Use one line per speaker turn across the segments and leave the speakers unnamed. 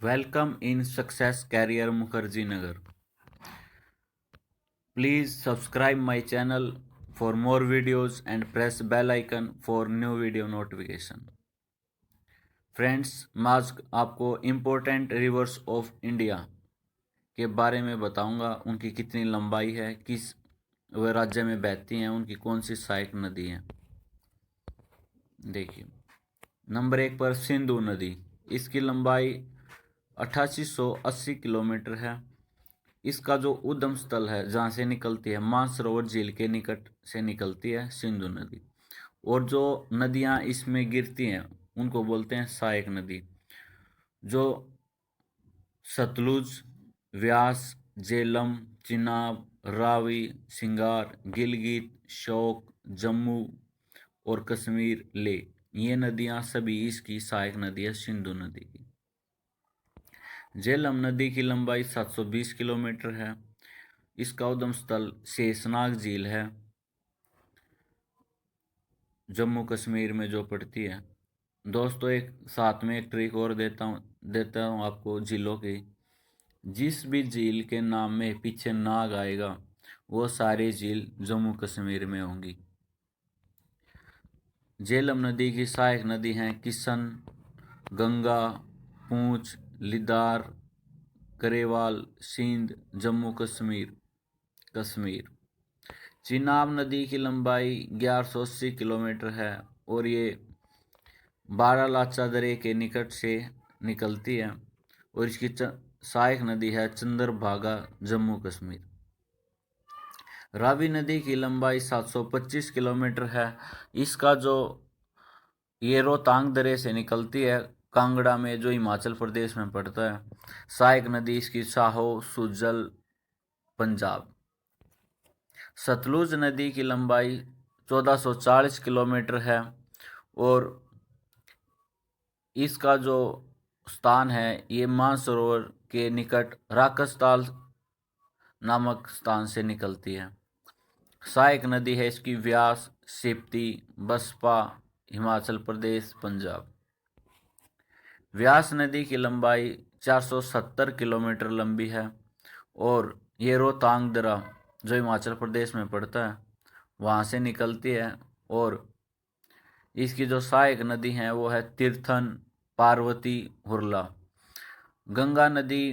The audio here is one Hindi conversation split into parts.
Welcome in Success Career Mukherjee Nagar. Please subscribe my channel for more videos and press bell icon for new video notification. Friends, मैं आज आपको इम्पोर्टेंट रिवर्स ऑफ इंडिया के बारे में बताऊंगा। उनकी कितनी लंबाई है, किस वह राज्य में बहती हैं, उनकी कौन सी सहायक नदी है। देखिए, नंबर 1 पर सिंधु नदी। इसकी लंबाई 8880 किलोमीटर है। इसका जो उद्गम स्थल है, जहाँ से निकलती है, मानसरोवर झील के निकट से निकलती है सिंधु नदी। और जो नदियाँ इसमें गिरती हैं उनको बोलते हैं सहायक नदी, जो सतलुज, व्यास, झेलम, चिनाब, रावी, सिंगार, गिलगित, शोक, जम्मू और कश्मीर ले, ये नदियाँ सभी इसकी सहायक नदी है सिंधु नदी की। झेलम नदी की लंबाई 720 किलोमीटर है। इसका उद्गम स्थल शेषनाग झील है, जम्मू कश्मीर में जो पड़ती है। दोस्तों, एक साथ में एक ट्रिक और देता हूँ आपको झीलों की। जिस भी झील के नाम में पीछे नाग आएगा वो सारी झील जम्मू कश्मीर में होंगी। झेलम नदी की सहायक नदी हैं किशन, गंगा, पूंछ, लिदार, करेवाल, सिंध, जम्मू कश्मीर, कश्मीर। चिनाब नदी की लंबाई 1180 किलोमीटर है और ये बारालाचा दरे के निकट से निकलती है और इसकी सहायक नदी है चंद्रभागा, जम्मू कश्मीर। रावी नदी की लंबाई 725 किलोमीटर है। इसका जो ये रोहतांग दरे से निकलती है, कांगड़ा में, जो हिमाचल प्रदेश में पड़ता है। सहायक नदी इसकी साहो, सुजल, पंजाब। सतलुज नदी की लंबाई 1440 किलोमीटर है और इसका जो स्थान है ये मानसरोवर के निकट राकसताल नामक स्थान से निकलती है। सहायक नदी है इसकी व्यास, सिप्ती, बसपा, हिमाचल प्रदेश, पंजाब। व्यास नदी की लंबाई 470 किलोमीटर लंबी है और ये रोहतांग दर्रा, जो हिमाचल प्रदेश में पड़ता है, वहाँ से निकलती है। और इसकी जो सहायक नदी है वो है तीर्थन, पार्वती, हुरला। गंगा नदी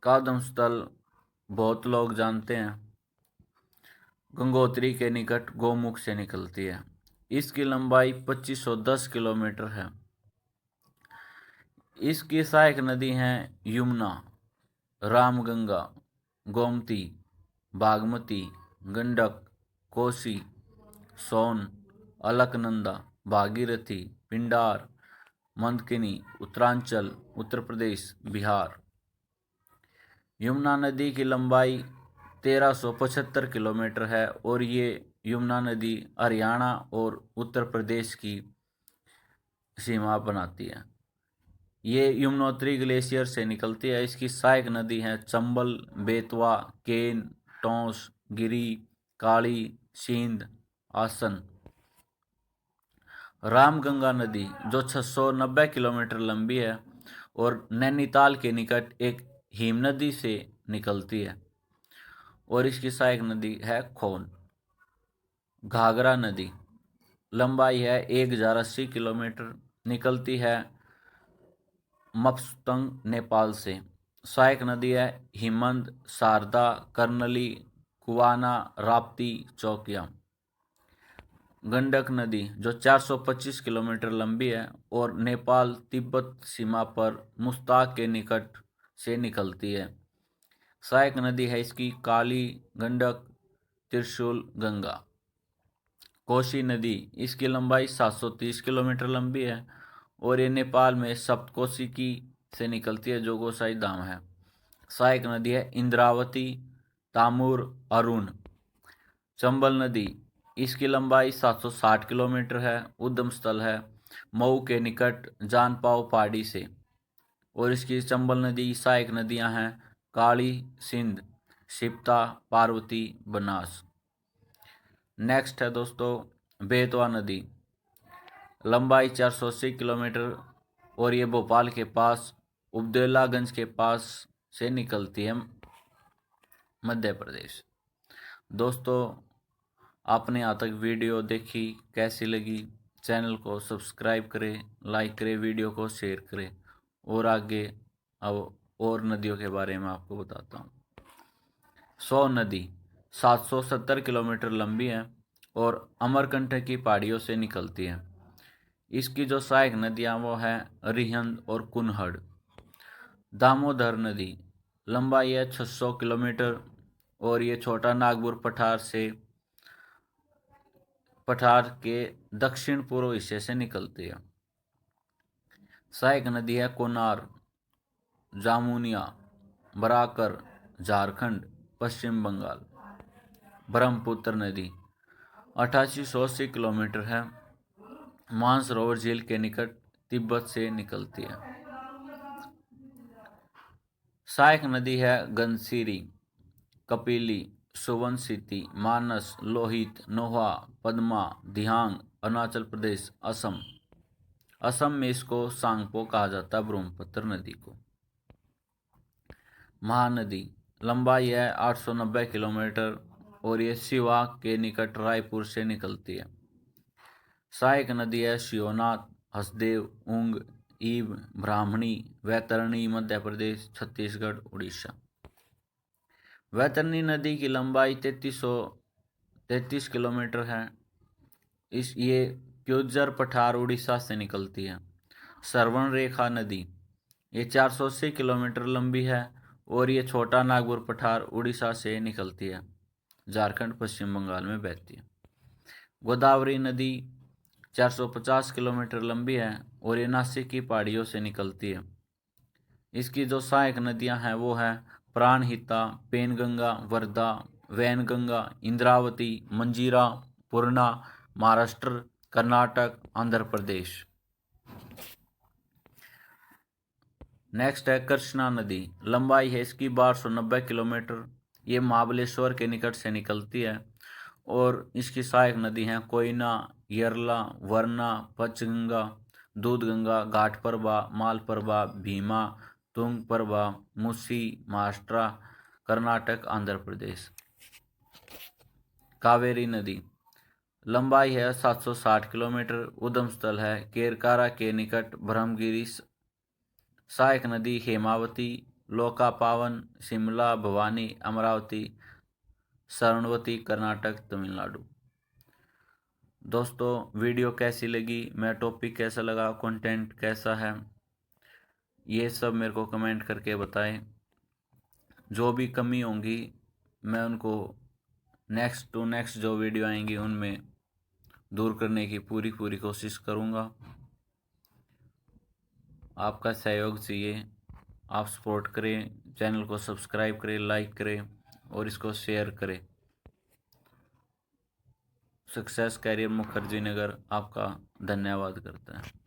का उद्गम स्थल बहुत लोग जानते हैं, गंगोत्री के निकट गोमुख से निकलती है। इसकी लंबाई 2510 किलोमीटर है। इसकी सहायक नदी हैं यमुना, रामगंगा, गोमती, बागमती, गंडक, कोसी, सोन, अलकनंदा, भागीरथी, पिंडार, मंदकिनी, उत्तरांचल, उत्तर प्रदेश, बिहार। यमुना नदी की लंबाई 1375 किलोमीटर है और ये यमुना नदी हरियाणा और उत्तर प्रदेश की सीमा बनाती है। ये यमुनोत्री ग्लेशियर से निकलती है। इसकी सहायक नदी हैं चंबल, बेतवा, केन, टोंस, गिरी, काली, सींध, आसन। रामगंगा नदी जो 690 किलोमीटर लंबी है और नैनीताल के निकट एक हिम नदी से निकलती है और इसकी सहायक नदी है खोन। घाघरा नदी लंबाई है 1080 किलोमीटर, निकलती है मपस्तंग, नेपाल से। सहायक नदी है हिमंद, शारदा, कर्नली, कुवाना, राप्ती, चौकिया। गंडक नदी जो 425 किलोमीटर लंबी है और नेपाल तिब्बत सीमा पर मुस्ताक के निकट से निकलती है। सहायक नदी है इसकी काली, गंडक, त्रिशूल, गंगा। कोसी नदी, इसकी लंबाई 730 किलोमीटर लंबी है और ये नेपाल में सप्तकोशी की से निकलती है, जो गोसाई धाम है। सहायक नदी है इंद्रावती, तामुर, अरुण। चंबल नदी, इसकी लंबाई 760 किलोमीटर है। उद्गम स्थल है मऊ के निकट जानपाव पहाड़ी से और इसकी चंबल नदी की सहायक नदियां हैं काली, सिंध, सिप्ता, पार्वती, बनास। नेक्स्ट है दोस्तों बेतवा नदी, लंबाई 480 किलोमीटर और ये भोपाल के पास उपदेलागंज के पास से निकलती है, मध्य प्रदेश। दोस्तों, आपने यहाँ तक वीडियो देखी, कैसी लगी? चैनल को सब्सक्राइब करें, लाइक करें, वीडियो को शेयर करें। और आगे अब और नदियों के बारे में आपको बताता हूँ। सो नदी 770 किलोमीटर लंबी है और अमरकंटक की पहाड़ियों से निकलती है। इसकी जो सहायक नदियाँ वो हैं अरिहंत और कुनहड़। दामोदर नदी लंबाई है 600 किलोमीटर और ये छोटा नागपुर पठार के दक्षिण पूर्व हिस्से से निकलती है। सहायक नदी है कोनार, जामुनिया, बराकर, झारखंड, पश्चिम बंगाल। ब्रह्मपुत्र नदी 8880 किलोमीटर है, मानसरोवर झील के निकट तिब्बत से निकलती है। सहायक नदी है गंगसिरी, कपिली, सुबनसिरी, मानस, लोहित, नोहा, पद्मा, दिहांग, अरुणाचल प्रदेश, असम। असम में इसको सांगपो कहा जाता है, ब्रह्मपुत्र नदी को। महानदी लंबाई है 890 किलोमीटर और ये शिवा के निकट रायपुर से निकलती है। सहायक नदी है शिवनाथ, हसदेव, ऊंग, ईब, ब्राह्मणी, वैतरणी, मध्य प्रदेश, छत्तीसगढ़, उड़ीसा। वैतरणी नदी की लंबाई 3333 किलोमीटर है। ये क्योंझर पठार उड़ीसा से निकलती है। श्रवण रेखा नदी ये 480 किलोमीटर लंबी है और ये छोटा नागपुर पठार उड़ीसा से निकलती है, झारखंड, पश्चिम बंगाल में बहती है। गोदावरी नदी 450 किलोमीटर लंबी है और ये नासिक की पहाड़ियों से निकलती है। इसकी जो सहायक नदियां हैं वो है प्राणहिता, पेनगंगा, वर्धा, वैनगंगा, इंद्रावती, मंजीरा, पूर्णा, महाराष्ट्र, कर्नाटक, आंध्र प्रदेश। नेक्स्ट है कृष्णा नदी। लंबाई है इसकी 1290 किलोमीटर। ये महाबलेश्वर के निकट से निकलती है और इसकी सहायक नदी हैं कोयना, यरला, वरना, पंचगंगा, दूधगंगा, घाटप्रभा, मालप्रभा, भीमा, तुंगप्रभा, मुसी, महाराष्ट्र, कर्नाटक, आंध्र प्रदेश। कावेरी नदी लंबाई है 760 किलोमीटर। उद्गम स्थल है केरकारा के निकट ब्रह्मगिरी। सहायक नदी हेमावती, लोकापावन, शिमला, भवानी, अमरावती, शरणवती, कर्नाटक, तमिलनाडु। दोस्तों, वीडियो कैसी लगी, मेरा टॉपिक कैसा लगा, कंटेंट कैसा है, ये सब मेरे को कमेंट करके बताएं। जो भी कमी होंगी मैं उनको नेक्स्ट जो वीडियो आएंगी उनमें दूर करने की पूरी कोशिश करूँगा। आपका सहयोग चाहिए, आप सपोर्ट करें, चैनल को सब्सक्राइब करें, लाइक करें और इसको शेयर करें। सक्सेस कैरियर मुखर्जी नगर आपका धन्यवाद करता है।